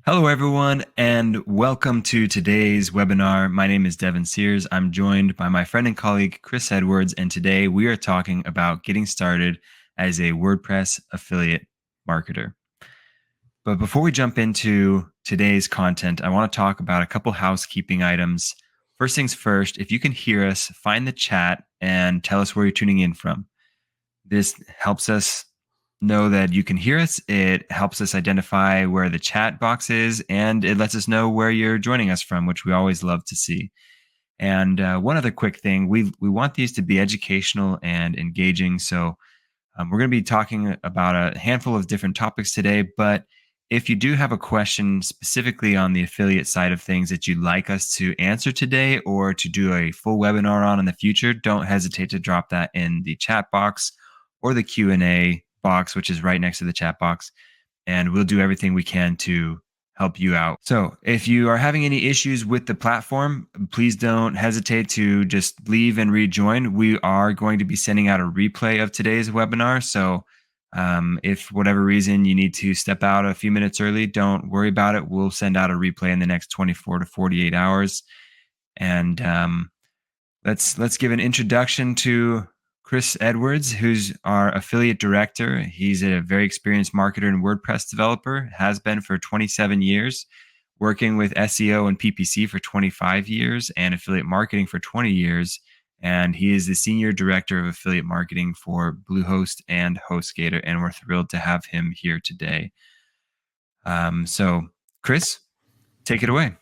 Hello, everyone, and welcome to today's webinar. My name is Devin Sears. I'm joined by my friend and colleague, Chris Edwards, and today we are talking about getting started as a WordPress affiliate marketer. But before we jump into today's content, I want to talk about a couple housekeeping items. First things first, if you can hear us, find the chat and tell us where you're tuning in from. This helps us know that you can hear us. It helps us identify where the chat box is, and it lets us know where you're joining us from, which we always love to see. And one other quick thing, we want these to be educational and engaging. So we're going to be talking about a handful of different topics today, but if you do have a question specifically on the affiliate side of things that you'd like us to answer today or to do a full webinar on in the future, don't hesitate to drop that in the chat box or the Q&A box, which is right next to the chat box. And we'll do everything we can to help you out. So if you are having any issues with the platform, please don't hesitate to just leave and rejoin. We are going to be sending out a replay of today's webinar. So if for whatever reason you need to step out a few minutes early, don't worry about it. We'll send out a replay in the next 24 to 48 hours. And let's give an introduction to Chris Edwards, who's our affiliate director. He's a very experienced marketer and WordPress developer, has been for 27 years, working with SEO and PPC for 25 years and affiliate marketing for 20 years. And he is the senior director of affiliate marketing for Bluehost and HostGator. And we're thrilled to have him here today. So, Chris, take it away.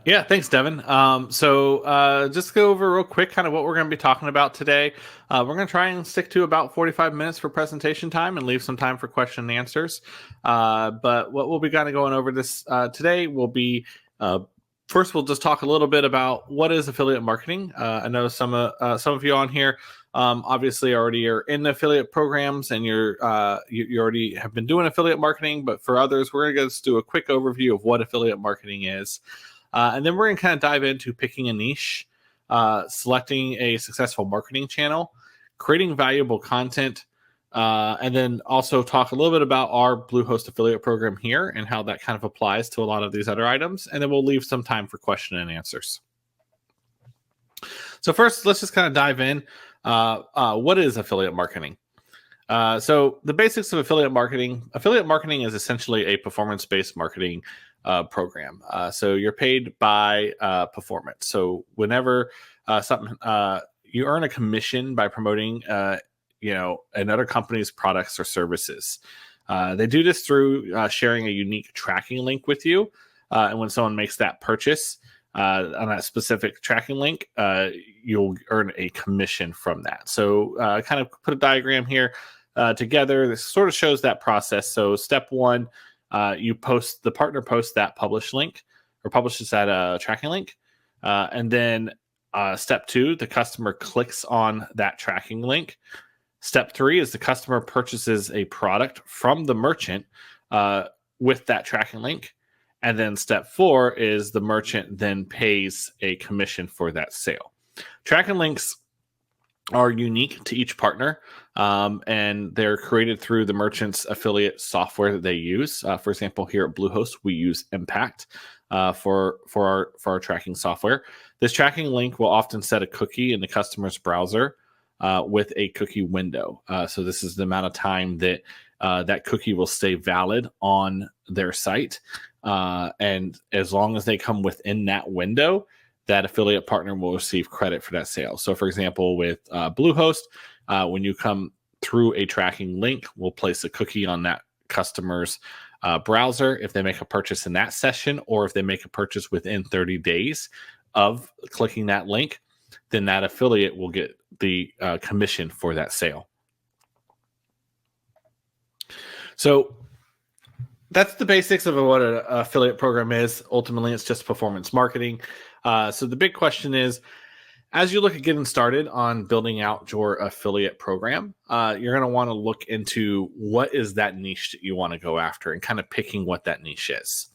Yeah, thanks, Devin. Just go over real quick kind of what we're going to be talking about today. We're going to try and stick to about 45 minutes for presentation time and leave some time for question and answers. But what we'll be kind of going over this today will be first, we'll just talk a little bit about what is affiliate marketing. I know some of you on here obviously already are in affiliate programs and you already have been doing affiliate marketing. But for others, we're going to just do a quick overview of what affiliate marketing is. And then we're going to kind of dive into picking a niche, selecting a successful marketing channel, creating valuable content, and then also talk a little bit about our Bluehost affiliate program here and how that kind of applies to a lot of these other items. And then we'll leave some time for question and answers. So first, let's just kind of dive in. What is affiliate marketing? So the basics of affiliate marketing is essentially a performance-based marketing program. So you're paid by performance. So whenever you earn a commission by promoting another company's products or services. They do this through sharing a unique tracking link with you. And when someone makes that purchase on that specific tracking link, you'll earn a commission from that. So kind of put a diagram here together. This sort of shows that process. So step one, the partner posts that publishes that tracking link. And then step two, the customer clicks on that tracking link. Step three is the customer purchases a product from the merchant with that tracking link. And then step four is the merchant then pays a commission for that sale. Tracking links are unique to each partner, and they're created through the merchant's affiliate software that they use. For example, here at Bluehost, we use Impact for our tracking software. This tracking link will often set a cookie in the customer's browser with a cookie window. So this is the amount of time that that cookie will stay valid on their site. And as long as they come within that window, that affiliate partner will receive credit for that sale. So for example, with Bluehost, when you come through a tracking link, we'll place a cookie on that customer's browser if they make a purchase in that session, or if they make a purchase within 30 days of clicking that link, then that affiliate will get the commission for that sale. So that's the basics of what an affiliate program is. Ultimately, it's just performance marketing. So the big question is, as you look at getting started on building out your affiliate program, you're going to want to look into what is that niche that you want to go after and kind of picking what that niche is.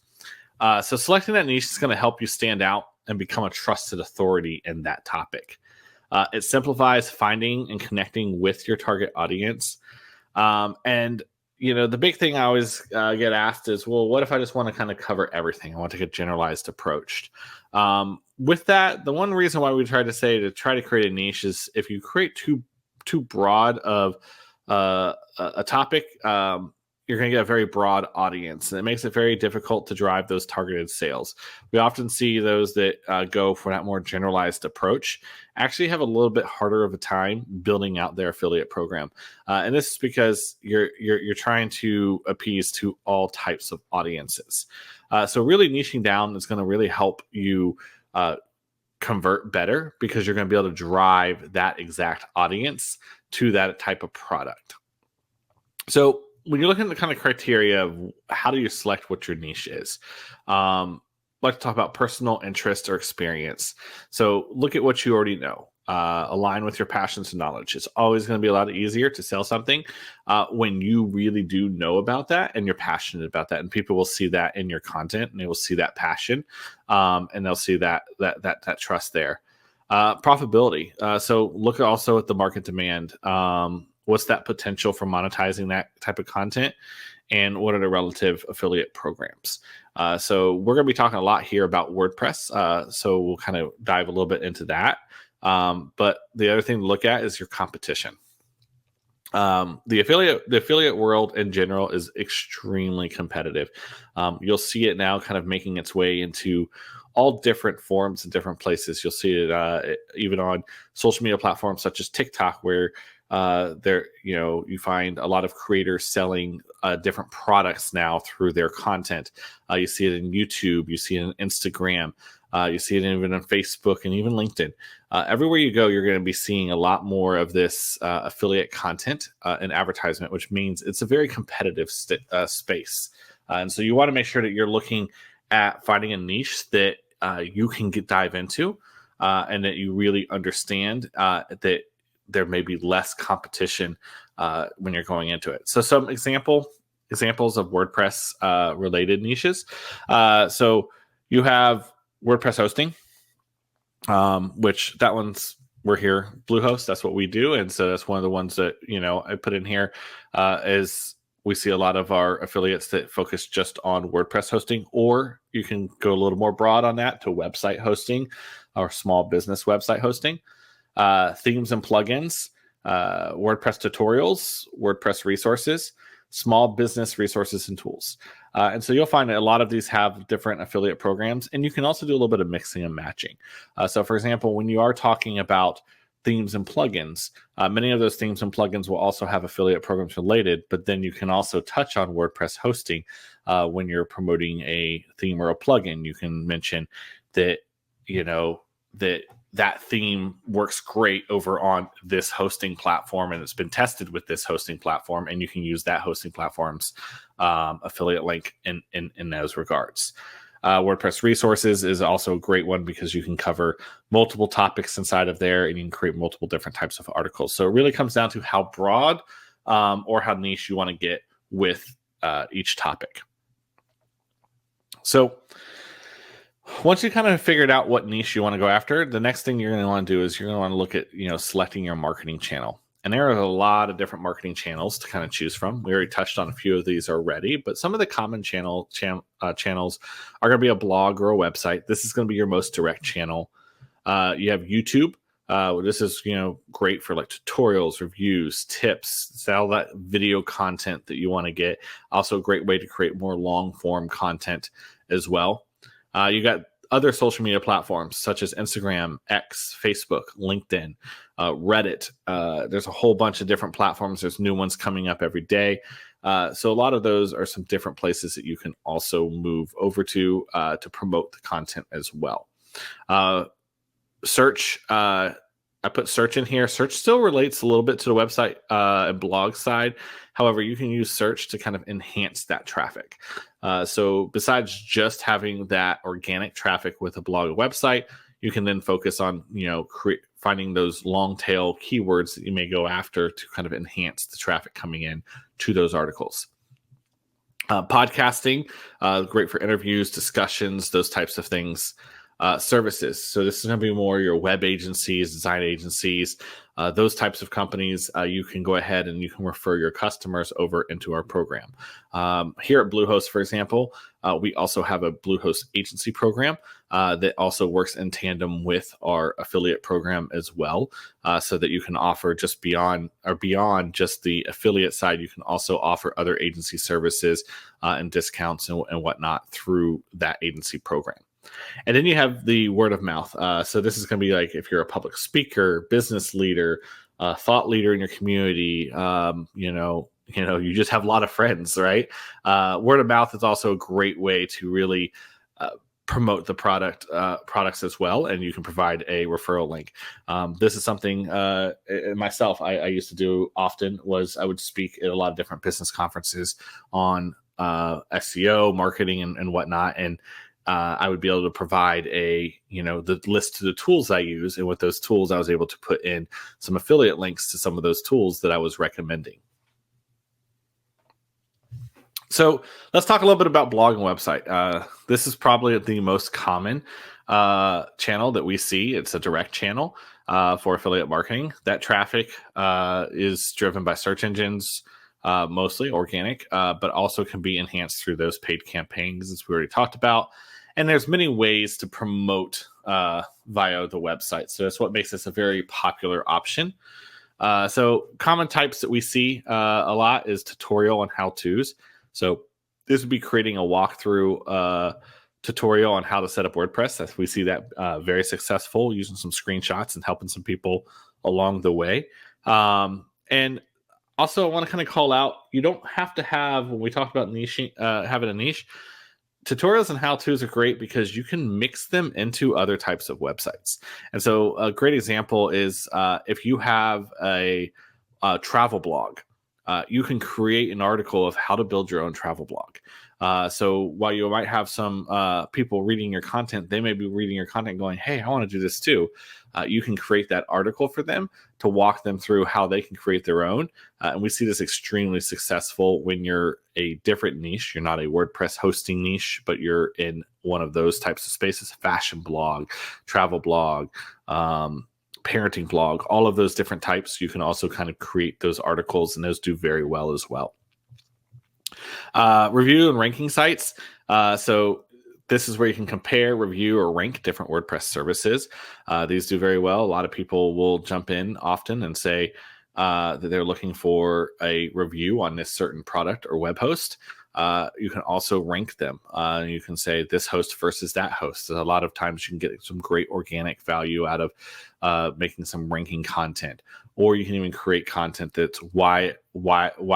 So selecting that niche is going to help you stand out and become a trusted authority in that topic. It simplifies finding and connecting with your target audience. And the big thing I always get asked is, well, what if I just want to kind of cover everything? I want to take a generalized approach. With that, the one reason why we try to create a niche is if you create too broad of a topic, you're going to get a very broad audience, and it makes it very difficult to drive those targeted sales. We often see those that go for that more generalized approach actually have a little bit harder of a time building out their affiliate program, and this is because you're trying to appease to all types of audiences. So really niching down is going to really help you convert better, because you're going to be able to drive that exact audience to that type of product. So when you're looking at the kind of criteria of how do you select what your niche is, I'd like to talk about personal interest or experience. So look at what you already know. Align with your passions and knowledge. It's always going to be a lot easier to sell something when you really do know about that and you're passionate about that, and people will see that in your content, and they will see that passion, and they'll see that trust there. Profitability. So look also at the market demand. What's that potential for monetizing that type of content, and what are the relative affiliate programs? So we're going to be talking a lot here about WordPress. So we'll kind of dive a little bit into that. But the other thing to look at is your competition. The affiliate world in general is extremely competitive. You'll see it now kind of making its way into all different forms and different places. You'll see it even on social media platforms such as TikTok, where you find a lot of creators selling different products now through their content. You see it in YouTube, you see it in Instagram, you see it even on Facebook and even LinkedIn. Everywhere you go, you're going to be seeing a lot more of this affiliate content and advertisement, which means it's a very competitive space. And so you want to make sure that you're looking at finding a niche that you can dive into, and that you really understand that there may be less competition when you're going into it. So some examples of WordPress related niches. So you have WordPress hosting, which that one's, we're here, Bluehost, that's what we do. And so that's one of the ones that, I put in here is we see a lot of our affiliates that focus just on WordPress hosting, or you can go a little more broad on that to website hosting or small business website hosting. Themes and plugins, WordPress tutorials, WordPress resources, small business resources and tools. And so you'll find that a lot of these have different affiliate programs, and you can also do a little bit of mixing and matching. So for example, when you are talking about themes and plugins, many of those themes and plugins will also have affiliate programs related, but then you can also touch on WordPress hosting when you're promoting a theme or a plugin. You can mention that, that theme works great over on this hosting platform, and it's been tested with this hosting platform, and you can use that hosting platform's affiliate link in those regards. WordPress resources is also a great one because you can cover multiple topics inside of there, and you can create multiple different types of articles. So it really comes down to how broad or how niche you want to get with each topic. So once you kind of figured out what niche you want to go after, the next thing you're going to want to do is you're going to want to look at, selecting your marketing channel. And there are a lot of different marketing channels to kind of choose from. We already touched on a few of these already, but some of the common channels are going to be a blog or a website. This is going to be your most direct channel. You have YouTube. This is, great for like tutorials, reviews, tips. It's all that video content that you want to get. Also a great way to create more long form content as well. You got other social media platforms such as Instagram, X, Facebook, LinkedIn, Reddit. There's a whole bunch of different platforms. There's new ones coming up every day. So a lot of those are some different places that you can also move over to promote the content as well. Search. I put search in here. Search still relates a little bit to the website and blog side. However, you can use search to kind of enhance that traffic. So besides just having that organic traffic with a blog or website, you can then focus on, finding those long tail keywords that you may go after to kind of enhance the traffic coming in to those articles. Podcasting, great for interviews, discussions, those types of things. services. So this is going to be more your web agencies, design agencies, those types of companies. You can go ahead and you can refer your customers over into our program. Here at Bluehost, for example, we also have a Bluehost agency program that also works in tandem with our affiliate program as well, so that you can offer just beyond just the affiliate side. You can also offer other agency services and discounts and whatnot through that agency program. And then you have the word of mouth. So this is going to be like if you're a public speaker, business leader, thought leader in your community, you just have a lot of friends, right? Word of mouth is also a great way to really promote the products as well, and you can provide a referral link. This is something myself I used to do often. Was I would speak at a lot of different business conferences on SEO, marketing, and whatnot, and I would be able to provide the list to the tools I use. And with those tools, I was able to put in some affiliate links to some of those tools that I was recommending. So let's talk a little bit about blog and website. This is probably the most common channel that we see. It's a direct channel for affiliate marketing. That traffic is driven by search engines, mostly organic, but also can be enhanced through those paid campaigns, as we already talked about. And there's many ways to promote via the website. So that's what makes this a very popular option. So common types that we see a lot is tutorial and how-tos. So this would be creating a walkthrough tutorial on how to set up WordPress. We see that very successful, using some screenshots and helping some people along the way. And also, I want to kind of call out, you don't have to have, when we talk about niche, having a niche, tutorials and how-tos are great because you can mix them into other types of websites. And so a great example is if you have a travel blog, you can create an article of how to build your own travel blog. So while you might have some people reading your content, they may be reading your content going, hey, I want to do this too. You can create that article for them to walk them through how they can create their own. And we see this extremely successful when you're a different niche. You're not a WordPress hosting niche, but you're in one of those types of spaces: fashion blog, travel blog, parenting blog, all of those different types. You can also kind of create those articles, and those do very well as well. Review and ranking sites. So this is where you can compare, review, or rank different WordPress services. These do very well. A lot of people will jump in often and say that they're looking for a review on this certain product or web host. You can also rank them. You can say this host versus that host. A lot of times you can get some great organic value out of making some ranking content, or you can even create content that's why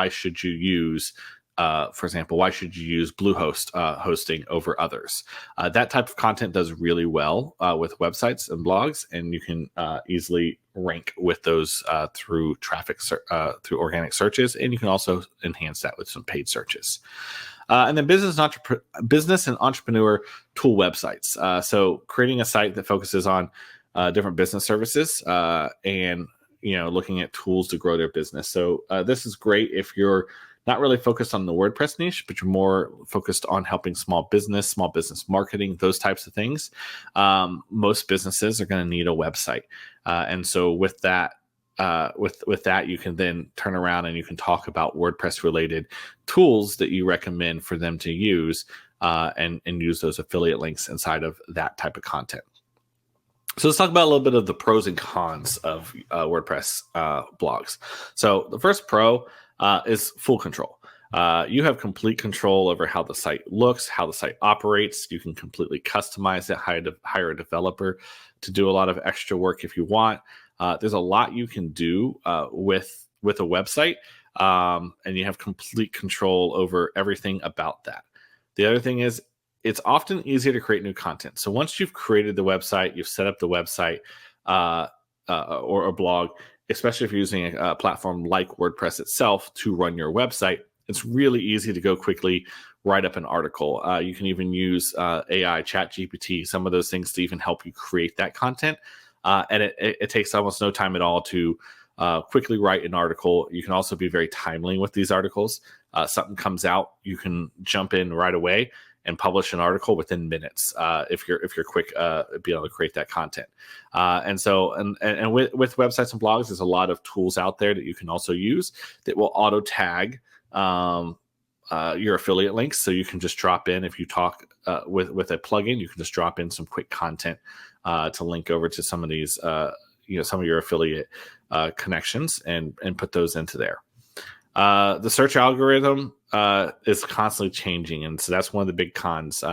should you use, for example, why should you use Bluehost hosting over others? That type of content does really well with websites and blogs, and you can easily rank with those through traffic, through organic searches, and you can also enhance that with some paid searches. And then business and entrepreneur tool websites. So creating a site that focuses on different business services and looking at tools to grow their business. So this is great if you're not really focused on the WordPress niche, but you're more focused on helping small business marketing, those types of things. Most businesses are going to need a website. And so with that, with that, you can then turn around and you can talk about WordPress related tools that you recommend for them to use and use those affiliate links inside of that type of content. So let's talk about a little bit of the pros and cons of WordPress blogs. So the first pro is full control. You have complete control over how the site looks, how the site operates. You can completely customize it, hire a developer to do a lot of extra work if you want. There's a lot you can do with a website, and you have complete control over everything about that. The other thing is, it's often easier to create new content. So once you've created the website, you've set up the website or a blog, especially if you're using a platform like WordPress itself to run your website, it's really easy to go quickly write up an article. You can even use AI, ChatGPT, some of those things to even help you create that content. And it takes almost no time at all to quickly write an article. You can also be very timely with these articles. Something comes out, you can jump in right away and publish an article within minutes if you're quick be able to create that content. And with websites and blogs, there's a lot of tools out there that you can also use that will auto tag your affiliate links. So you can just drop in, if you talk with a plugin, you can just drop in some quick content to link over to some of these, some of your affiliate connections and put those into there. The search algorithm is constantly changing, and so that's one of the big cons.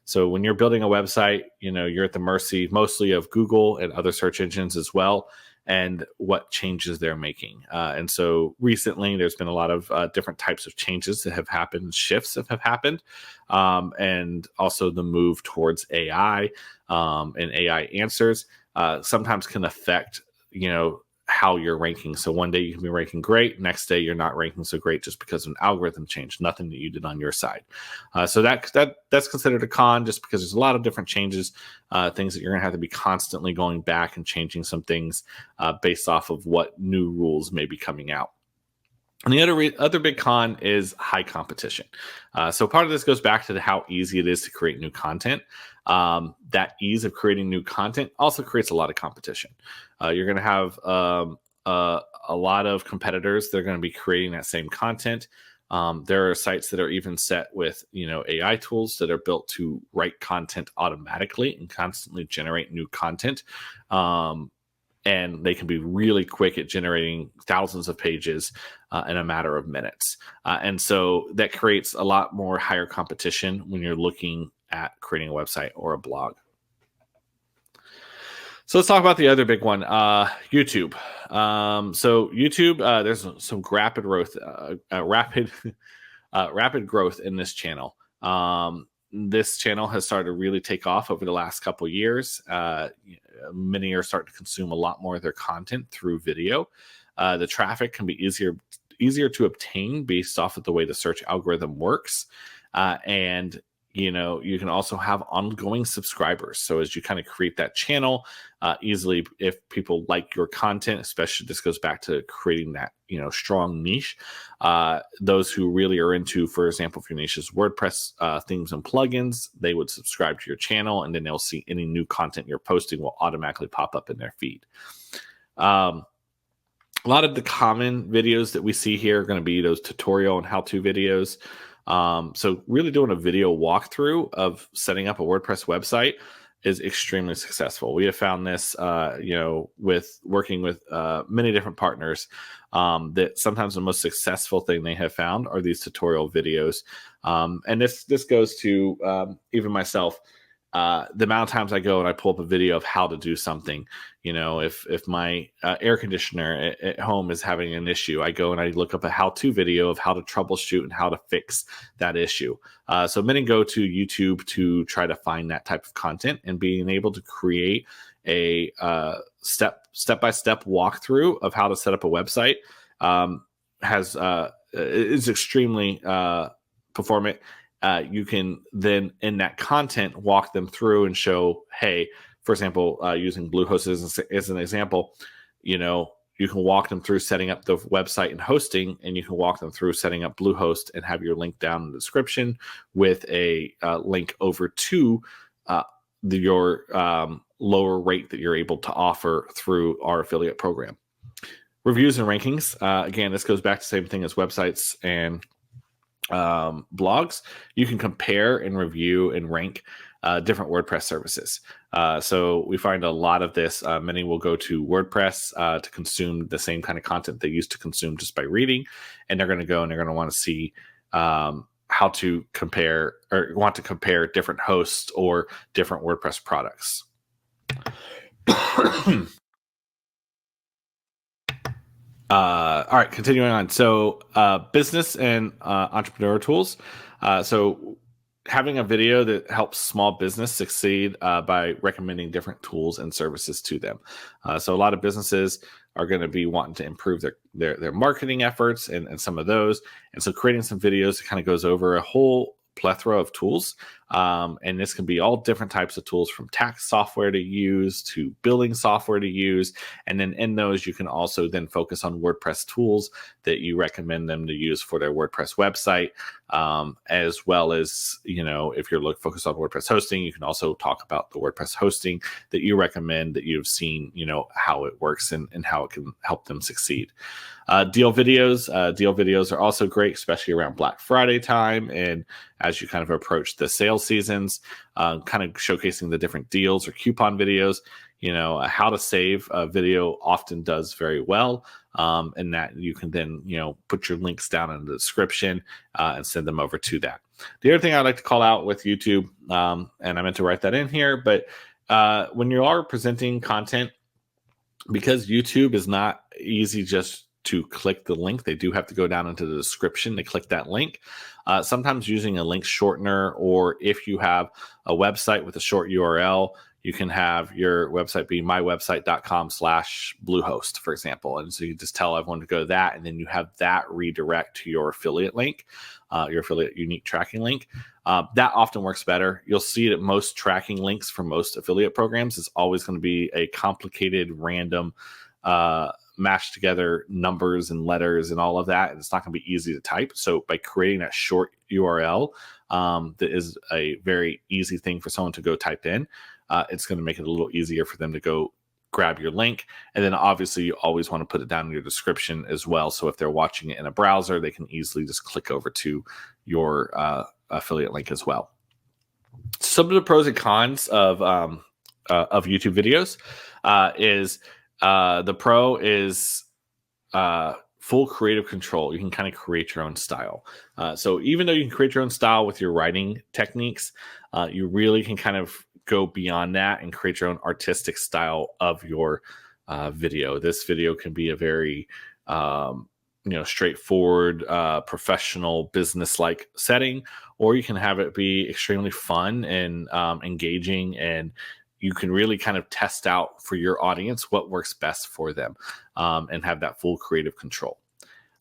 So when you're building a website, you're at the mercy mostly of Google and other search engines as well, and what changes they're making. And so recently, there's been a lot of different types of changes that have happened, shifts that have happened, and also the move towards AI and AI answers sometimes can affect, how you're ranking. So one day you can be ranking great, next day you're not ranking so great just because of an algorithm change, nothing that you did on your side. So that's considered a con, just because there's a lot of different changes, things that you're going to have to be constantly going back and changing some things based off of what new rules may be coming out. And the other big con is high competition. So part of this goes back to how easy it is to create new content. That ease of creating new content also creates a lot of competition. You're going to have a lot of competitors that are going to be creating that same content. There are sites that are even set with AI tools that are built to write content automatically and constantly generate new content. And they can be really quick at generating thousands of pages in a matter of minutes. And so that creates a lot more higher competition when you're looking at creating a website or a blog. So let's talk about the other big one, YouTube. So YouTube, there's some rapid growth in this channel. This channel has started to really take off over the last couple of years. Many are starting to consume a lot more of their content through video. The traffic can be easier to obtain based off of the way the search algorithm works. And you can also have ongoing subscribers. So as you kind of create that channel easily, if people like your content, especially this goes back to creating that, strong niche, those who really are into, for example, if your niche is WordPress themes and plugins, they would subscribe to your channel, and then they'll see any new content you're posting will automatically pop up in their feed. A lot of the common videos that we see here are going to be those tutorial and how-to videos. So really doing a video walkthrough of setting up a WordPress website is extremely successful. We have found this, with working with many different partners, that sometimes the most successful thing they have found are these tutorial videos. And this goes to even myself. The amount of times I go and I pull up a video of how to do something, if my air conditioner at home is having an issue, I go and I look up a how-to video of how to troubleshoot and how to fix that issue. So many go to YouTube to try to find that type of content, and being able to create a step-by-step walkthrough of how to set up a website is extremely performant. You can then, in that content, walk them through and show, hey, for example, using Bluehost as an example, you can walk them through setting up the website and hosting, and you can walk them through setting up Bluehost and have your link down in the description with a link over to your lower rate that you're able to offer through our affiliate program. Reviews and rankings. Again, this goes back to the same thing as websites and blogs. You can compare and review and rank different WordPress services. So we find a lot of this. Many will go to WordPress to consume the same kind of content they used to consume just by reading, and they're going to go and they're going to want to see how to compare, or want to compare different hosts or different WordPress products. All right, continuing on. So business and entrepreneur tools. So having a video that helps small business succeed by recommending different tools and services to them. So a lot of businesses are going to be wanting to improve their marketing efforts and some of those. And so creating some videos that kind of goes over a whole plethora of tools And this can be all different types of tools, from tax software to use to billing software to use. And then in those, you can also then focus on WordPress tools that you recommend them to use for their WordPress website, as well as, if you're focused on WordPress hosting, you can also talk about the WordPress hosting that you recommend, that you've seen, how it works and how it can help them succeed. Deal videos are also great, especially around Black Friday time, and as you kind of approach the sales seasons, kind of showcasing the different deals or coupon videos. How to save a video often does very well, and that you can then put your links down in the description and send them over to that. The other thing I'd like to call out with YouTube, and I meant to write that in here, but when you are presenting content, because YouTube is not easy just to click the link, they do have to go down into the description to click that link. Sometimes using a link shortener, or if you have a website with a short URL, you can have your website be mywebsite.com/Bluehost, for example. And so you just tell everyone to go to that, and then you have that redirect to your affiliate link, your affiliate unique tracking link. That often works better. You'll see that most tracking links for most affiliate programs is always going to be a complicated, random, mashed together numbers and letters and all of that. And it's not going to be easy to type. So by creating that short URL, that is a very easy thing for someone to go type in, it's going to make it a little easier for them to go grab your link. And then obviously you always want to put it down in your description as well. So if they're watching it in a browser, they can easily just click over to your affiliate link as well. Some of the pros and cons of YouTube videos is the pro is full creative control. You can kind of create your own style. So even though you can create your own style with your writing techniques, you really can kind of go beyond that and create your own artistic style of your video. This video can be a very straightforward, professional, business-like setting, or you can have it be extremely fun and engaging, and you can really kind of test out for your audience what works best for them, and have that full creative control.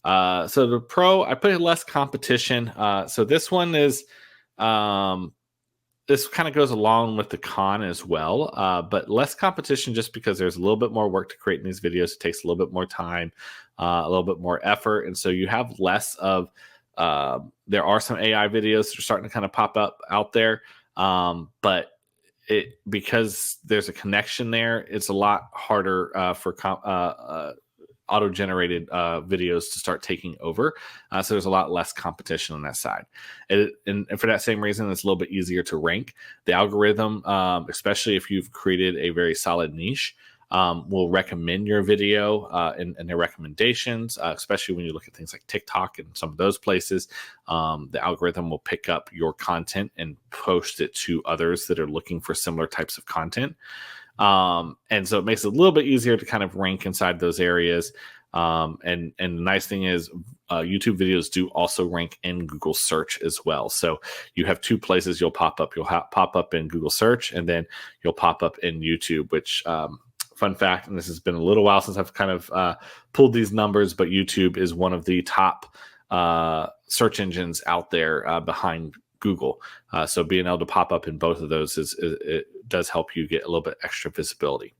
So the pro, I put less competition. So this one is, this kind of goes along with the con as well, but less competition just because there's a little bit more work to create in these videos. It takes a little bit more time, a little bit more effort. And so you have less of, there are some AI videos that are starting to kind of pop up out there. But because there's a connection there, it's a lot harder for auto-generated videos to start taking over. So there's a lot less competition on that side. And for that same reason, it's a little bit easier to rank. The algorithm, especially if you've created a very solid niche, will recommend your video and their recommendations, especially when you look at things like TikTok and some of those places. The algorithm will pick up your content and post it to others that are looking for similar types of content. And so it makes it a little bit easier to kind of rank inside those areas. And the nice thing is YouTube videos do also rank in Google search as well. So you have two places you'll pop up. You'll pop up in Google search, and then you'll pop up in YouTube, which, fun fact, and this has been a little while since I've kind of pulled these numbers, but YouTube is one of the top search engines out there behind Google. So being able to pop up in both of those it does help you get a little bit extra visibility.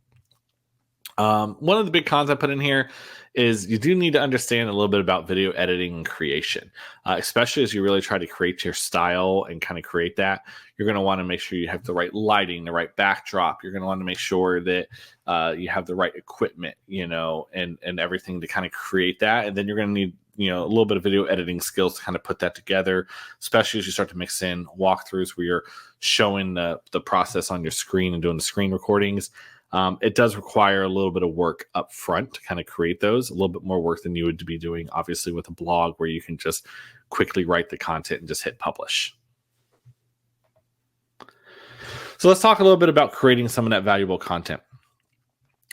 One of the big cons I put in here is you do need to understand a little bit about video editing and creation, especially as you really try to create your style and kind of create that. You're going to want to make sure you have the right lighting, the right backdrop. You're going to want to make sure that you have the right equipment, and everything to kind of create that. And then you're going to need a little bit of video editing skills to kind of put that together, especially as you start to mix in walkthroughs where you're showing the process on your screen and doing the screen recordings. It does require a little bit of work up front to kind of create those, a little bit more work than you would be doing, obviously, with a blog where you can just quickly write the content and just hit publish. So let's talk a little bit about creating some of that valuable content.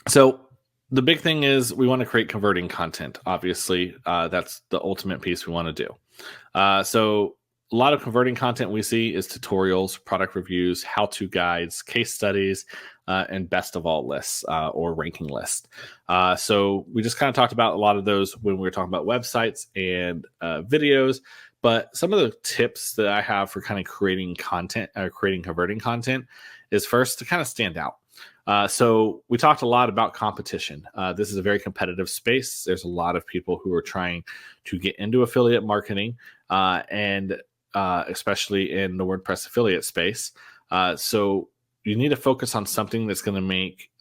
So the big thing is we want to create converting content. Obviously, that's the ultimate piece we want to do. So a lot of converting content we see is tutorials, product reviews, how-to guides, case studies, and best of all lists or ranking lists. So we just kind of talked about a lot of those when we were talking about websites and videos. But some of the tips that I have for kind of creating content, creating converting content, is first to kind of stand out. So we talked a lot about competition. This is a very competitive space. There's a lot of people who are trying to get into affiliate marketing, and especially in the WordPress affiliate space. So you need to focus on something that's going to make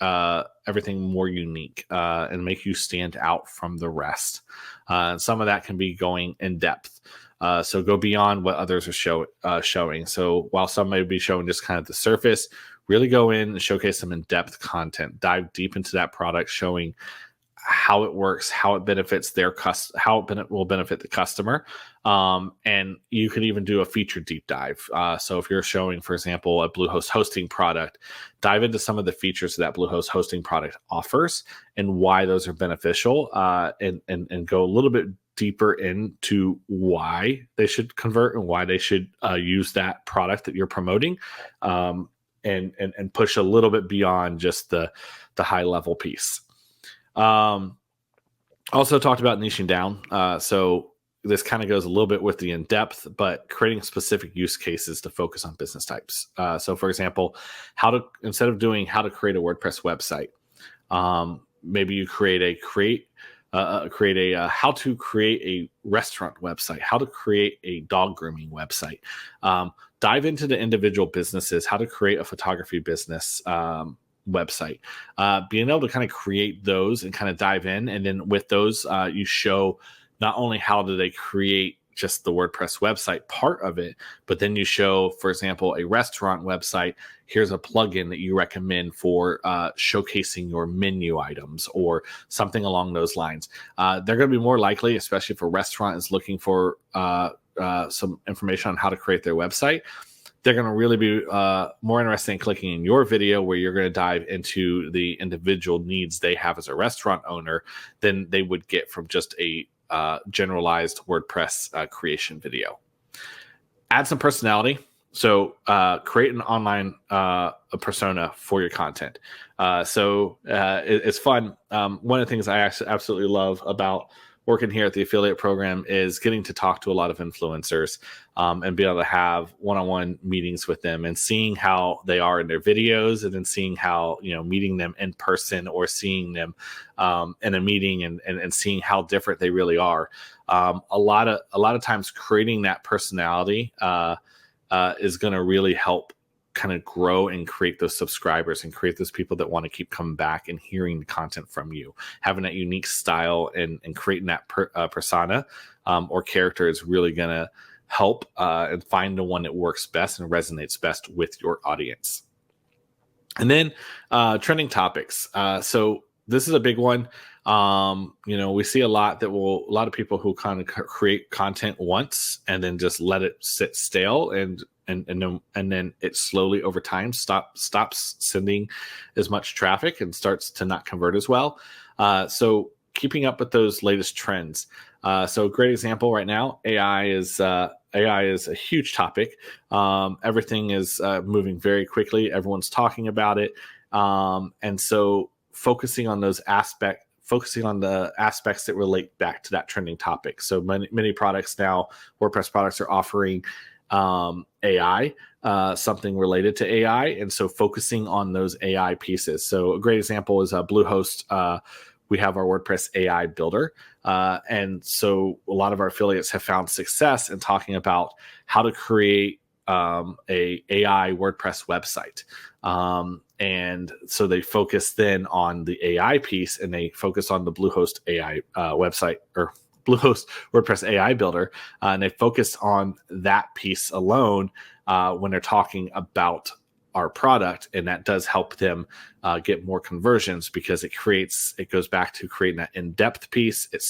everything more unique and make you stand out from the rest. And some of that can be going in depth. So go beyond what others are showing. So while some may be showing just kind of the surface, really go in and showcase some in-depth content. Dive deep into that product, showing how it works, how it benefits it will benefit the customer. And you could even do a feature deep dive. So if you're showing, for example, a Bluehost hosting product, dive into some of the features that Bluehost hosting product offers and why those are beneficial, and go a little bit deeper into why they should convert and why they should use that product that you're promoting, and push a little bit beyond just the high level piece. Also talked about niching down. So this kind of goes a little bit with the in-depth, but creating specific use cases to focus on business types. So for example, instead of doing how to create a WordPress website, maybe you create how to create a restaurant website, how to create a dog grooming website. Dive into the individual businesses, how to create a photography business website, being able to kind of create those and kind of dive in. And then with those, you show not only how do they create just the WordPress website part of it, but then you show, for example, a restaurant website. Here's a plugin that you recommend for showcasing your menu items or something along those lines. They're going to be more likely, especially if a restaurant is looking for some information on how to create their website. They're going to really be more interested in clicking in your video, where you're going to dive into the individual needs they have as a restaurant owner than they would get from just a generalized WordPress creation video. Add some personality. So create an online persona for your content. It's fun. One of the things I actually absolutely love about working here at the affiliate program is getting to talk to a lot of influencers, and be able to have one-on-one meetings with them and seeing how they are in their videos, and then seeing how, meeting them in person or seeing them in a meeting and seeing how different they really are. A lot of times creating that personality is going to really help kind of grow and create those subscribers and create those people that want to keep coming back and hearing the content from you. Having that unique style and creating that persona or character is really going to help and find the one that works best and resonates best with your audience. And then trending topics. So this is a big one. We see a lot of people who kind of create content once and then just let it sit stale, and then it slowly over time stops sending as much traffic and starts to not convert as well. So keeping up with those latest trends. So a great example right now, AI is a huge topic. Everything is moving very quickly. Everyone's talking about it. And so focusing on the aspects that relate back to that trending topic. So many products now, WordPress products, are offering AI, something related to AI. And so focusing on those AI pieces. So a great example is Bluehost. We have our WordPress AI builder. And so a lot of our affiliates have found success in talking about how to create a AI WordPress website. And so they focus then on the AI piece, and they focus on the Bluehost AI website, or Bluehost WordPress AI builder. And they focus on that piece alone when they're talking about our product. And that does help them get more conversions, because it goes back to creating that in-depth piece. It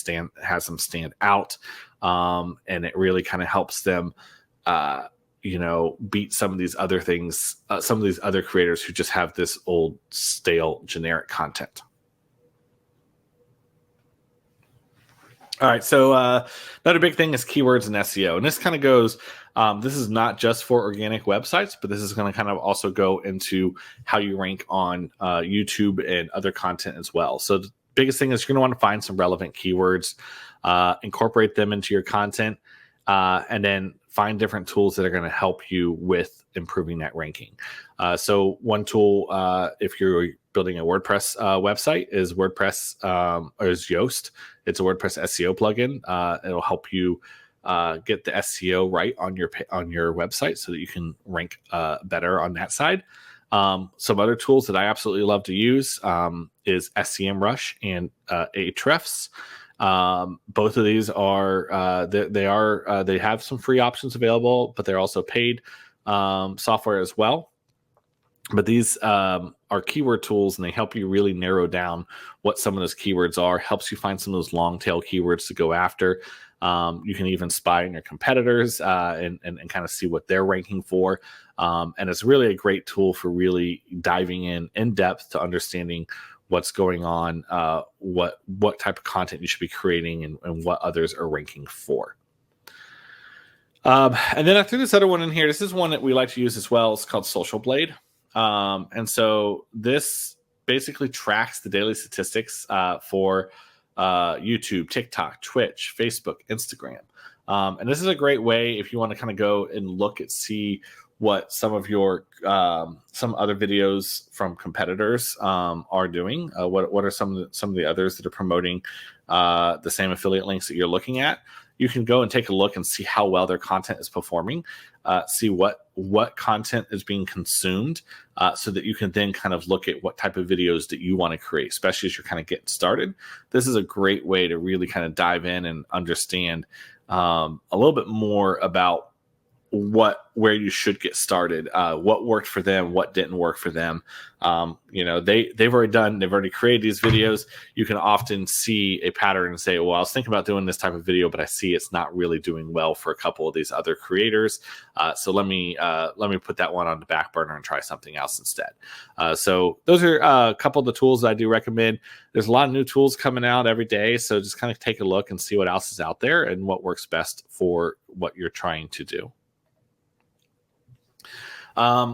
has them stand out. And it really kind of helps them beat some of these other things, some of these other creators who just have this old, stale, generic content. All right, so another big thing is keywords and SEO. And this kind of goes, this is not just for organic websites, but this is going to kind of also go into how you rank on YouTube and other content as well. So the biggest thing is you're going to want to find some relevant keywords, incorporate them into your content. and then find different tools that are going to help you with improving that ranking. So one tool, if you're building a WordPress website, is or is Yoast. It's a WordPress SEO plugin. It'll help you get the SEO right on your website so that you can rank better on that side. Some other tools that I absolutely love to use is SEMrush and Ahrefs. Both of these are they have some free options available, but they're also paid software as well. But these are keyword tools, and they help you really narrow down what some of those keywords are. Helps you find some of those long tail keywords to go after. You can even spy on your competitors and kind of see what they're ranking for. And it's really a great tool for really diving in depth to understanding what's going on, what type of content you should be creating, and what others are ranking for. And then I threw this other one in here. This is one that we like to use as well. It's called Social Blade. And so this basically tracks the daily statistics for YouTube, TikTok, Twitch, Facebook, Instagram. And this is a great way if you want to kind of go and look at see what some of your some other videos from competitors are doing. What are some of the others that are promoting the same affiliate links that you're looking at? You can go and take a look and see how well their content is performing, see what content is being consumed, so that you can then kind of look at what type of videos that you want to create, especially as you're kind of getting started. This is a great way to really kind of dive in and understand a little bit more about where you should get started, what worked for them, what didn't work for them. They've already created these videos. You can often see a pattern and say, well, I was thinking about doing this type of video, but I see it's not really doing well for a couple of these other creators. So let me put that one on the back burner and try something else instead. So those are a couple of the tools that I do recommend. There's a lot of new tools coming out every day. So just kind of take a look and see what else is out there and what works best for what you're trying to do.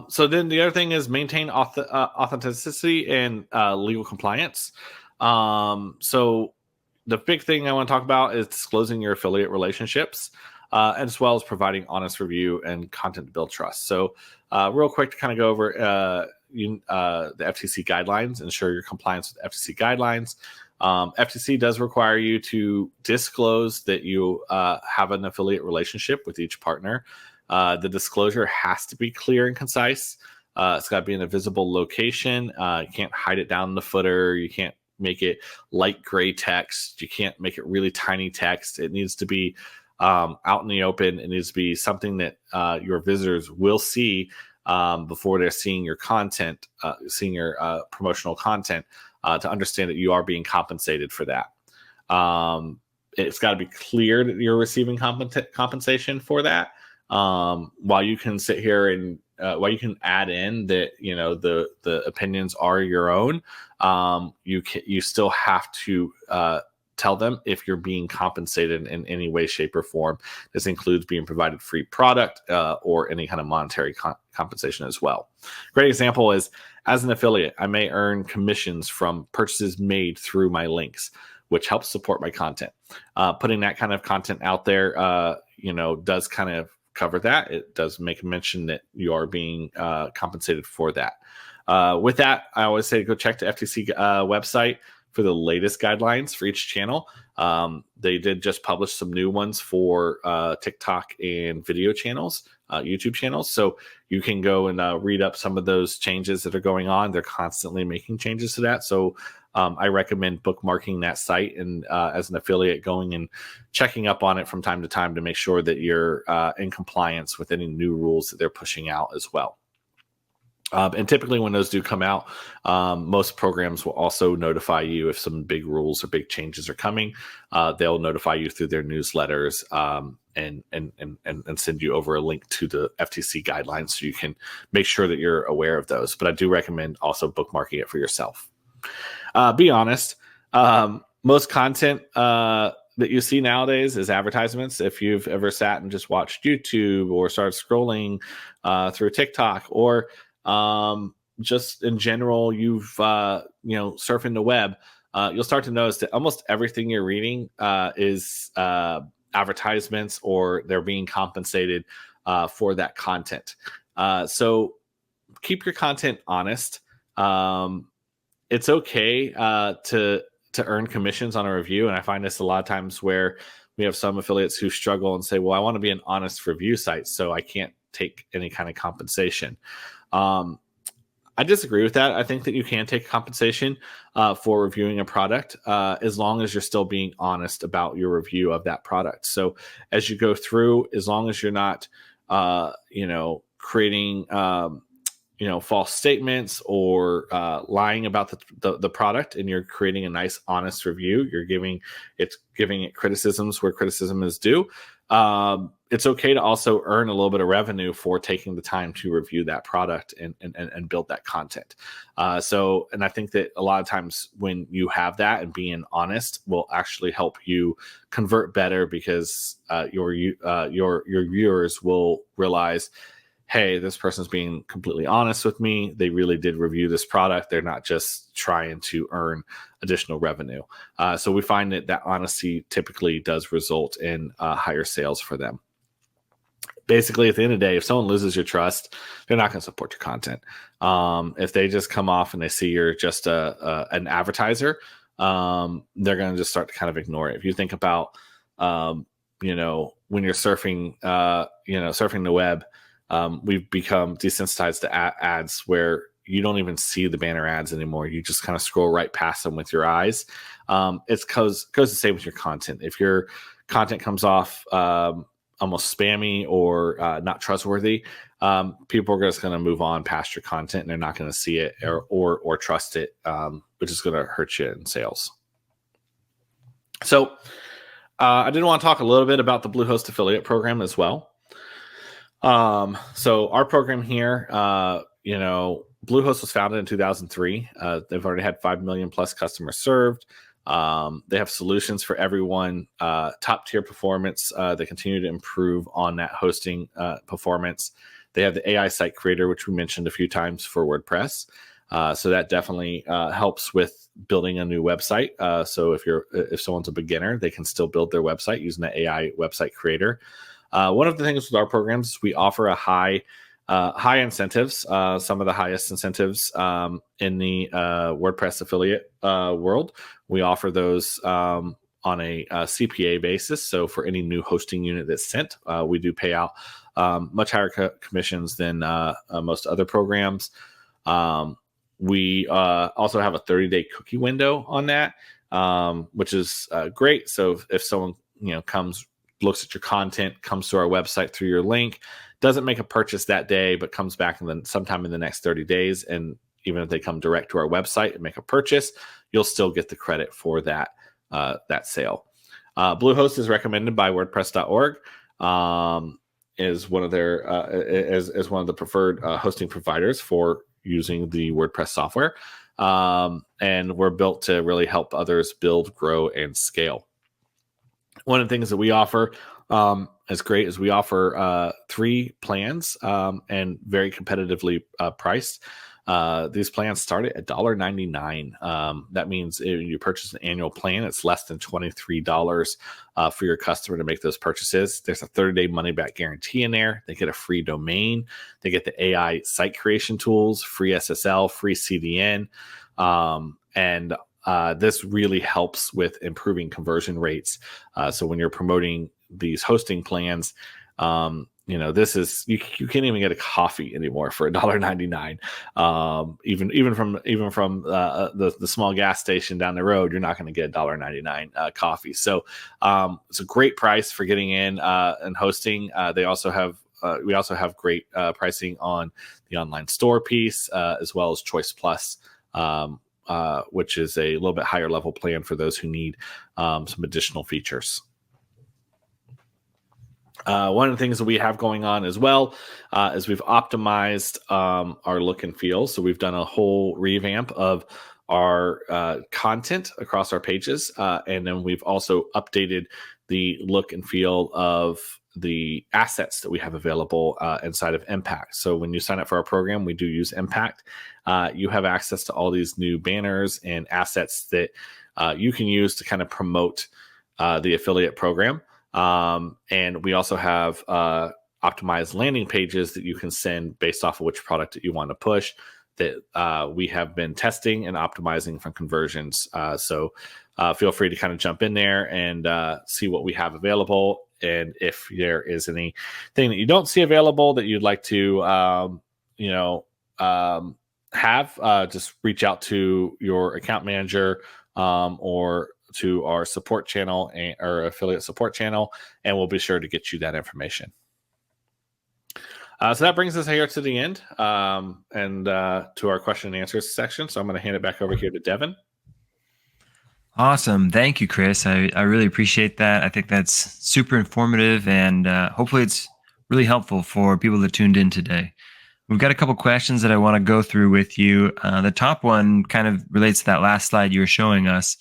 So then the other thing is maintain authenticity and legal compliance. So the big thing I want to talk about is disclosing your affiliate relationships, as well as providing honest review and content to build trust. So real quick to kind of go over the FTC guidelines, ensure your compliance with FTC guidelines. FTC does require you to disclose that you have an affiliate relationship with each partner. The disclosure has to be clear and concise. It's got to be in a visible location. You can't hide it down in the footer. You can't make it light gray text. You can't make it really tiny text. It needs to be out in the open. It needs to be something that your visitors will see before they're seeing your content, seeing your promotional content, to understand that you are being compensated for that. It's got to be clear that you're receiving compensation for that. While you can sit here and while you can add in that the opinions are your own, you still have to tell them if you're being compensated in any way, shape, or form. This includes being provided free product or any kind of monetary compensation as well. Great example is, as an affiliate, I may earn commissions from purchases made through my links, which helps support my content. Putting that kind of content out there, does kind of cover that. It does make mention that you are being compensated for that. With that, I always say go check the FTC website for the latest guidelines for each channel. They did just publish some new ones for TikTok and video channels, YouTube channels. So you can go and read up some of those changes that are going on. They're constantly making changes to that. So I recommend bookmarking that site and as an affiliate going and checking up on it from time to time to make sure that you're in compliance with any new rules that they're pushing out as well. And typically when those do come out, most programs will also notify you if some big rules or big changes are coming. They'll notify you through their newsletters and send you over a link to the FTC guidelines so you can make sure that you're aware of those. But I do recommend also bookmarking it for yourself. Be honest. Most content that you see nowadays is advertisements. If you've ever sat and just watched YouTube or started scrolling through TikTok or just in general, you've surfing the web, you'll start to notice that almost everything you're reading is advertisements, or they're being compensated for that content. So keep your content honest. It's okay to earn commissions on a review, and I find this a lot of times where we have some affiliates who struggle and say, "Well, I want to be an honest review site, so I can't take any kind of compensation." I disagree with that. I think that you can take compensation for reviewing a product as long as you're still being honest about your review of that product. So as you go through, as long as you're not, creating, false statements or lying about the product, and you're creating a nice, honest review, you're giving it criticisms where criticism is due. It's okay to also earn a little bit of revenue for taking the time to review that product and build that content. And I think that a lot of times when you have that, and being honest will actually help you convert better, because your viewers will realize, hey, this person's being completely honest with me. They really did review this product. They're not just trying to earn additional revenue. So we find that honesty typically does result in higher sales for them. Basically, at the end of the day, if someone loses your trust, they're not going to support your content. If they just come off and they see you're just an advertiser, they're going to just start to kind of ignore it. If you think about, when you're surfing, surfing the web, we've become desensitized to ads where you don't even see the banner ads anymore. You just kind of scroll right past them with your eyes. It goes the same with your content. If your content comes off almost spammy or not trustworthy, people are just going to move on past your content, and they're not going to see it or trust it, which is going to hurt you in sales. So I did want to talk a little bit about the Bluehost affiliate program as well. So our program here, Bluehost was founded in 2003. They've already had 5 million plus customers served. They have solutions for everyone, top tier performance. They continue to improve on that hosting performance. They have the AI site creator, which we mentioned a few times for WordPress. So that definitely helps with building a new website. So if someone's a beginner, they can still build their website using the AI website creator. One of the things with our programs is we offer a high incentives, some of the highest incentives in the WordPress affiliate world. We offer those on a CPA basis. So for any new hosting unit that's sent, we do pay out much higher commissions than most other programs. We also have a 30-day cookie window on that, which is great. So if someone comes, looks at your content, comes to our website through your link, doesn't make a purchase that day, but comes back sometime in the next 30 days, and even if they come direct to our website and make a purchase, you'll still get the credit for that sale. Bluehost is recommended by WordPress.org. Is one of their is one of the preferred hosting providers for using the WordPress software, and we're built to really help others build, grow, and scale. One of the things that we offer is great is we offer 3 plans and very competitively priced. These plans start at $1.99. That means if you purchase an annual plan, it's less than $23 for your customer to make those purchases. There's a 30-day money-back guarantee in there. They get a free domain. They get the AI site creation tools, free SSL, free CDN, and this really helps with improving conversion rates. So when you're promoting these hosting plans, this is you can't even get a coffee anymore for $1.99. Even from the small gas station down the road, you're not going to get $1.99 coffee. So it's a great price for getting in and hosting. We also have great pricing on the online store piece, as well as Choice Plus, which is a little bit higher level plan for those who need some additional features. One of the things that we have going on as well is we've optimized our look and feel. So we've done a whole revamp of our content across our pages. And then we've also updated the look and feel of the assets that we have available inside of Impact. So when you sign up for our program, we do use Impact. You have access to all these new banners and assets that you can use to kind of promote the affiliate program. And we also have optimized landing pages that you can send based off of which product that you want to push that we have been testing and optimizing from conversions. So feel free to kind of jump in there and see what we have available. And if there is anything that you don't see available that you'd like to, have, just reach out to your account manager or to our support channel or affiliate support channel, and we'll be sure to get you that information. So that brings us here to the end and to our question and answers section. So I'm going to hand it back over here to Devin. Awesome. Thank you, Chris. I really appreciate that. I think that's super informative, and hopefully it's really helpful for people that tuned in today. We've got a couple questions that I want to go through with you. The top one kind of relates to that last slide you were showing us.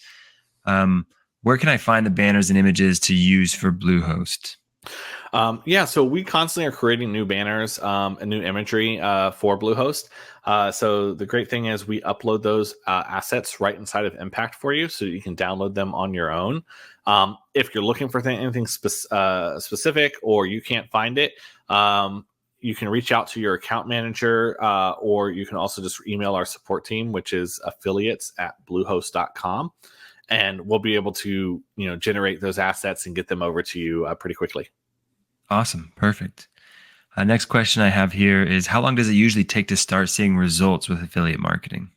Where can I find the banners and images to use for Bluehost? So we constantly are creating new banners and new imagery for Bluehost. So the great thing is we upload those assets right inside of Impact for you, so you can download them on your own. If you're looking for anything specific or you can't find it, you can reach out to your account manager, or you can also just email our support team, which is affiliates@bluehost.com, and we'll be able to generate those assets and get them over to you pretty quickly. Awesome. Perfect. Next question I have here is, how long does it usually take to start seeing results with affiliate marketing?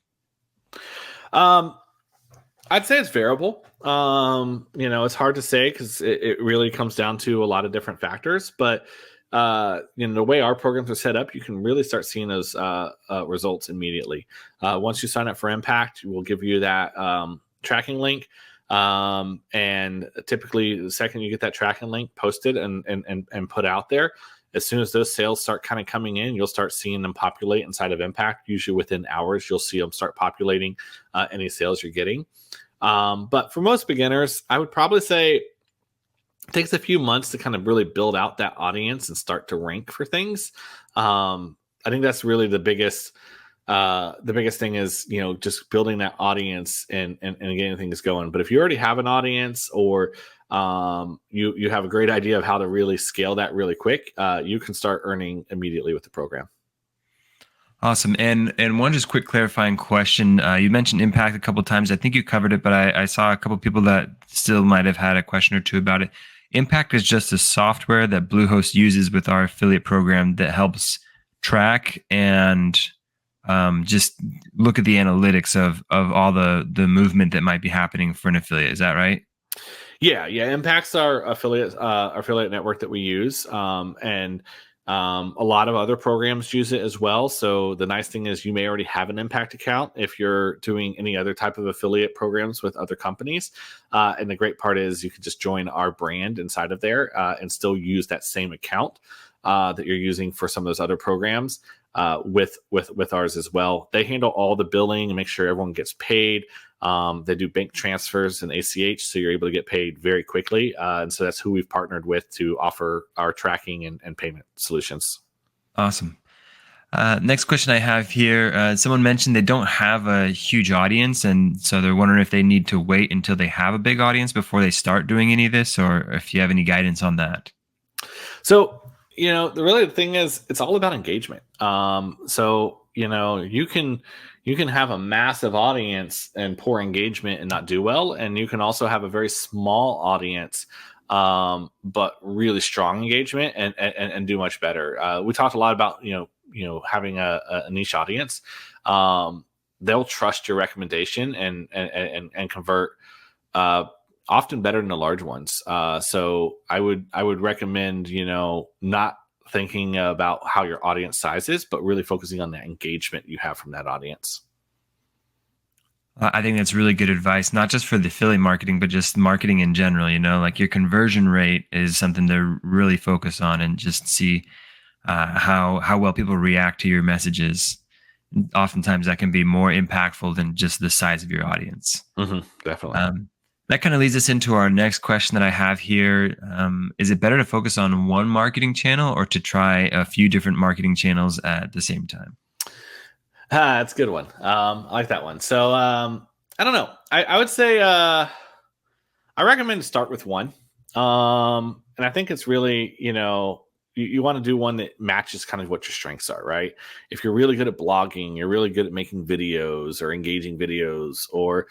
I'd say it's variable. It's hard to say because it really comes down to a lot of different factors. But the way our programs are set up, you can really start seeing those results immediately. Once you sign up for Impact, we'll give you that tracking link. And typically the second you get that tracking link posted and put out there, as soon as those sales start kind of coming in, you'll start seeing them populate inside of Impact. Usually within hours, you'll see them start populating any sales you're getting. But for most beginners, I would probably say it takes a few months to kind of really build out that audience and start to rank for things. I think that's really the biggest thing is, just building that audience and getting things going. But if you already have an audience or you have a great idea of how to really scale that really quick, you can start earning immediately with the program. Awesome. And one just quick clarifying question. You mentioned Impact a couple of times. I think you covered it, but I saw a couple of people that still might have had a question or two about it. Impact is just a software that Bluehost uses with our affiliate program that helps track and just look at the analytics of all the movement that might be happening for an affiliate. Is that right? Yeah. Impact's our affiliate network that we use, and a lot of other programs use it as well. So the nice thing is you may already have an Impact account if you're doing any other type of affiliate programs with other companies. And the great part is you can just join our brand inside of there and still use that same account that you're using for some of those other programs with ours as well. They handle all the billing and make sure everyone gets paid. They do bank transfers and ACH, so you're able to get paid very quickly. And so that's who we've partnered with to offer our tracking and payment solutions. Awesome. Next question I have here. Someone mentioned they don't have a huge audience, and so they're wondering if they need to wait until they have a big audience before they start doing any of this, or if you have any guidance on that. So, the thing is, it's all about engagement. So, you can have a massive audience and poor engagement and not do well. And you can also have a very small audience, but really strong engagement and do much better. We talked a lot about, having a niche audience. They'll trust your recommendation and convert, often better than the large ones. So I would recommend, not thinking about how your audience size is, but really focusing on the engagement you have from that audience. I think that's really good advice, not just for the affiliate marketing, but just marketing in general. Like your conversion rate is something to really focus on and just see how well people react to your messages. Oftentimes that can be more impactful than just the size of your audience. Mm-hmm, definitely. That kind of leads us into our next question that I have here. Is it better to focus on one marketing channel or to try a few different marketing channels at the same time? That's a good one. I like that one. So I don't know. I would say I recommend to start with one. And I think it's really, you want to do one that matches kind of what your strengths are, right? If you're really good at blogging, you're really good at making videos or engaging videos, or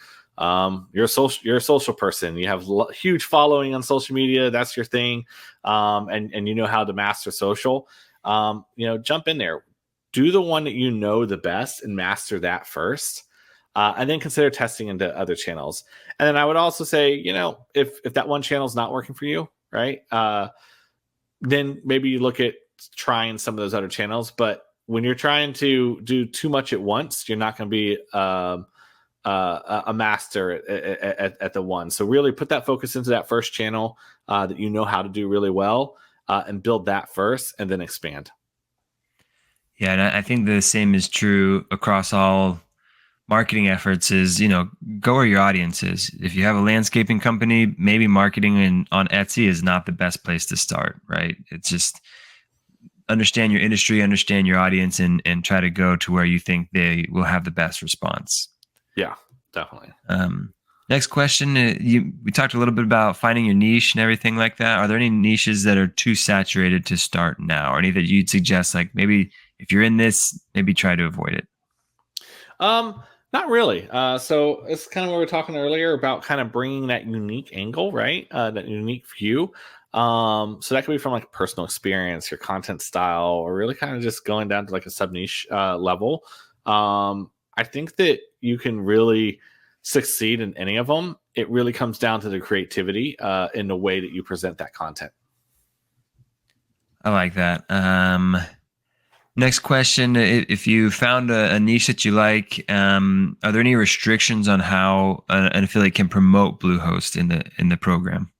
you're a social person, you have huge following on social media, that's your thing, and you know how to master social, jump in there, do the one that you know the best and master that first, and then consider testing into other channels. And then I would also say, if that one channel is not working for you, right, then maybe you look at trying some of those other channels. But when you're trying to do too much at once, you're not going to be a master at the one. So really put that focus into that first channel that you know how to do really well, and build that first and then expand. Yeah, and I think the same is true across all marketing efforts is, go where your audience is. If you have a landscaping company, maybe marketing on Etsy is not the best place to start, right? It's just understand your industry, understand your audience, and try to go to where you think they will have the best response. Yeah, definitely. Next question. We talked a little bit about finding your niche and everything like that. Are there any niches that are too saturated to start now, or any that you'd suggest, like maybe if you're in this, maybe try to avoid it? Not really. So it's kind of what we were talking earlier about, kind of bringing that unique angle, right? That unique view. So that could be from like personal experience, your content style, or really kind of just going down to like a sub niche level. I think that you can really succeed in any of them. It really comes down to the creativity in the way that you present that content. I like that. Next question. If you found a niche that you like, are there any restrictions on how an affiliate can promote Bluehost in the program?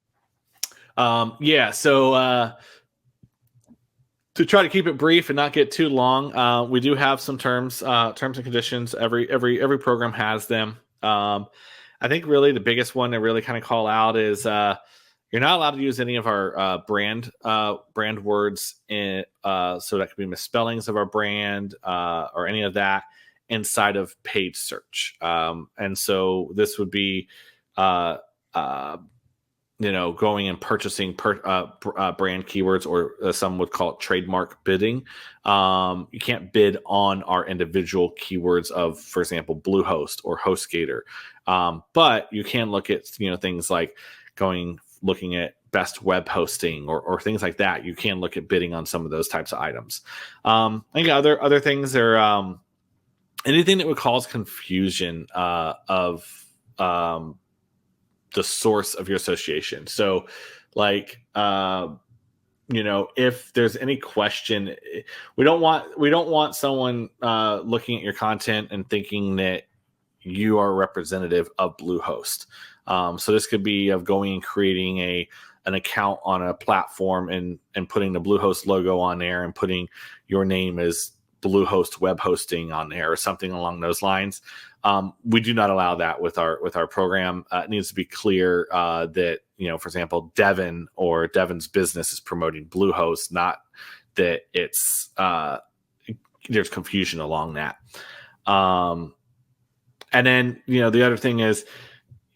Yeah. So to try to keep it brief and not get too long, we do have some terms and conditions. Every program has them. I think really the biggest one to really kind of call out is you're not allowed to use any of our brand words in, so that could be misspellings of our brand or any of that inside of paid search. And so this would be going and purchasing brand keywords, or some would call it trademark bidding. You can't bid on our individual keywords of, for example, Bluehost or HostGator. But you can look at, things like looking at best web hosting or things like that. You can look at bidding on some of those types of items. I think other things are anything that would cause confusion of the source of your association. So like, if there's any question, we don't want someone looking at your content and thinking that you are a representative of Bluehost. So this could be of going and creating an account on a platform and putting the Bluehost logo on there and putting your name as Bluehost web hosting on there or something along those lines. We do not allow that with our program. It needs to be clear that, for example, Devin or Devin's business is promoting Bluehost, not that it's there's confusion along that. And then, the other thing is,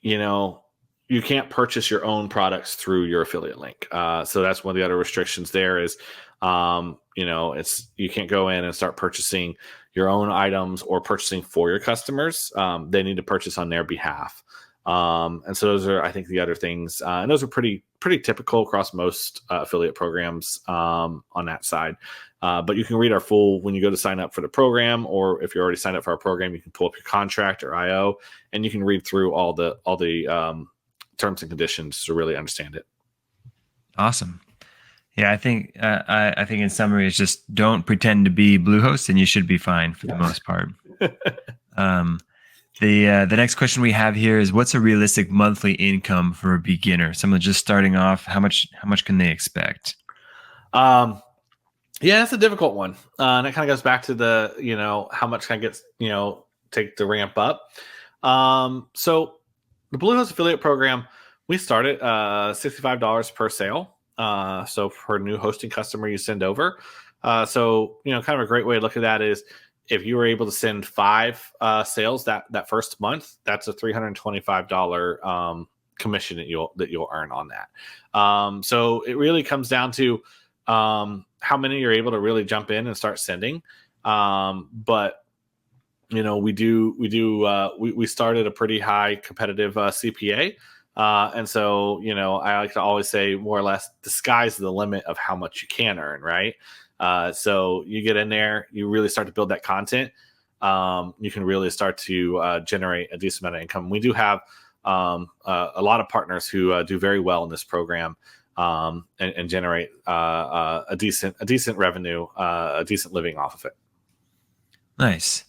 you can't purchase your own products through your affiliate link. So that's one of the other restrictions there is, you can't go in and start purchasing your own items or purchasing for your customers. They need to purchase on their behalf. And so those are, I think, the other things. And those are pretty typical across most affiliate programs on that side. But you can read our full, when you go to sign up for the program, or if you're already signed up for our program, you can pull up your contract or IO, and you can read through all the terms and conditions to really understand it. Awesome. Yeah, I think in summary, it's just don't pretend to be Bluehost, and you should be fine for the most part. The next question we have here is, what's a realistic monthly income for a beginner? Someone just starting off, how much can they expect? Yeah, that's a difficult one, and it kind of goes back to the how much kind of gets take to ramp up. So the Bluehost affiliate program, we started $65 per sale. So for a new hosting customer you send over. So, kind of a great way to look at that is if you were able to send 5 sales that first month, that's a $325 commission that you'll earn on that. So it really comes down to how many you're able to really jump in and start sending. But we started a pretty high competitive CPA. And so, I like to always say more or less the sky's the limit of how much you can earn, right? So you get in there, you really start to build that content. You can really start to generate a decent amount of income. We do have a lot of partners who do very well in this program and generate a decent revenue, a decent living off of it. Nice.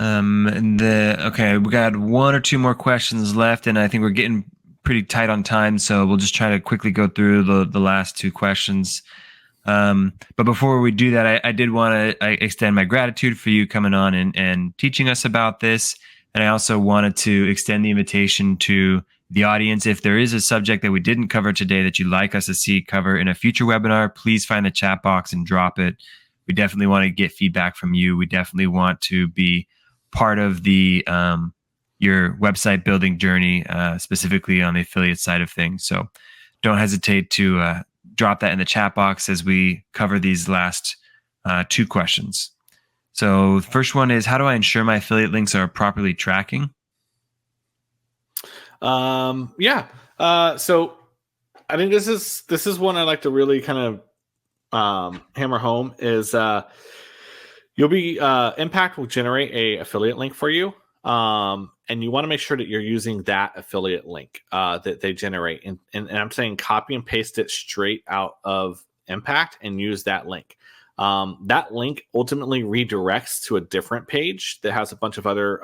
Okay, we got one or two more questions left, and I think we're getting pretty tight on time, so we'll just try to quickly go through the last two questions. But before we do that, I did want to extend my gratitude for you coming on and teaching us about this. And I also wanted to extend the invitation to the audience. If there is a subject that we didn't cover today that you'd like us to see cover in a future webinar, please find the chat box and drop it. We definitely want to get feedback from you. We definitely want to be part of the your website building journey, specifically on the affiliate side of things. So don't hesitate to drop that in the chat box as we cover these last two questions. So the first one is, how do I ensure my affiliate links are properly tracking? So I think this is one I like to really kind of hammer home is you'll be Impact will generate a affiliate link for you. And you want to make sure that you're using that affiliate link that they generate. And I'm saying copy and paste it straight out of Impact and use that link. That link ultimately redirects to a different page that has a bunch of other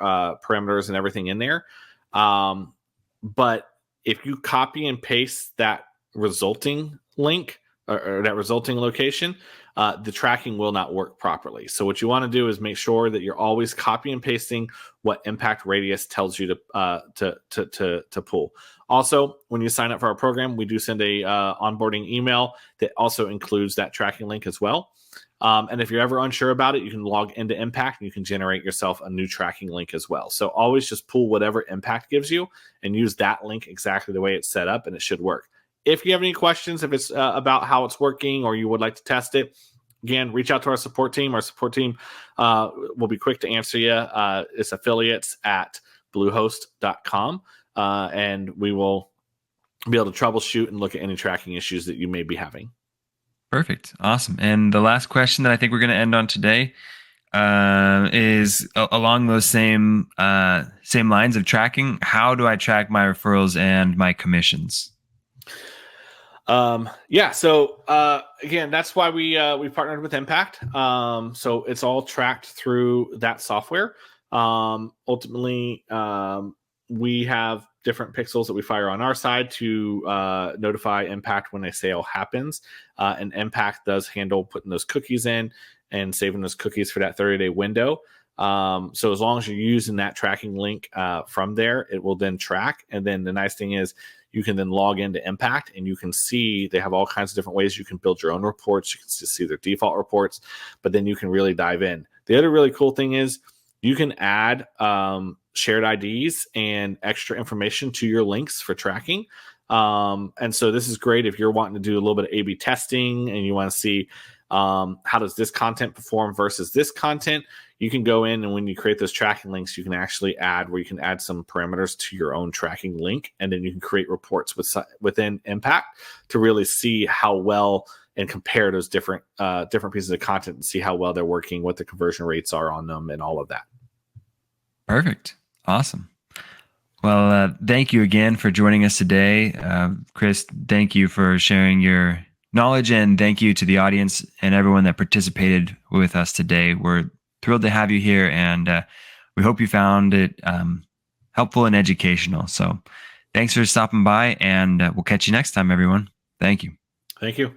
parameters and everything in there. But if you copy and paste that resulting link or that resulting location, the tracking will not work properly. So what you want to do is make sure that you're always copy and pasting what Impact Radius tells you to pull. Also, when you sign up for our program, we do send a onboarding email that also includes that tracking link as well. And if you're ever unsure about it, you can log into Impact and you can generate yourself a new tracking link as well. So always just pull whatever Impact gives you and use that link exactly the way it's set up, and it should work. If you have any questions, if it's about how it's working or you would like to test it, again, reach out to our support team. Our support team will be quick to answer you. It's affiliates@bluehost.com, and we will be able to troubleshoot and look at any tracking issues that you may be having. Perfect. Awesome. And the last question that I think we're going to end on today is along those same lines of tracking. How do I track my referrals and my commissions? So again, that's why we partnered with Impact. So it's all tracked through that software. Ultimately, we have different pixels that we fire on our side to notify Impact when a sale happens. And Impact does handle putting those cookies in and saving those cookies for that 30-day window. So as long as you're using that tracking link from there, it will then track. And then the nice thing is you can then log into Impact and you can see they have all kinds of different ways you can build your own reports. You can just see their default reports, but then you can really dive in. The other really cool thing is you can add shared IDs and extra information to your links for tracking. And so this is great if you're wanting to do a little bit of A/B testing and you want to see how does this content perform versus this content. You can go in, and when you create those tracking links, you can actually add where you can add some parameters to your own tracking link, and then you can create reports within Impact to really see how well and compare those different pieces of content and see how well they're working, what the conversion rates are on them, and all of that. Perfect. Awesome. Well, thank you again for joining us today. Chris, thank you for sharing your knowledge, and thank you to the audience and everyone that participated with us today. We're thrilled to have you here, and we hope you found it helpful and educational. So thanks for stopping by, and we'll catch you next time, everyone. Thank you. Thank you.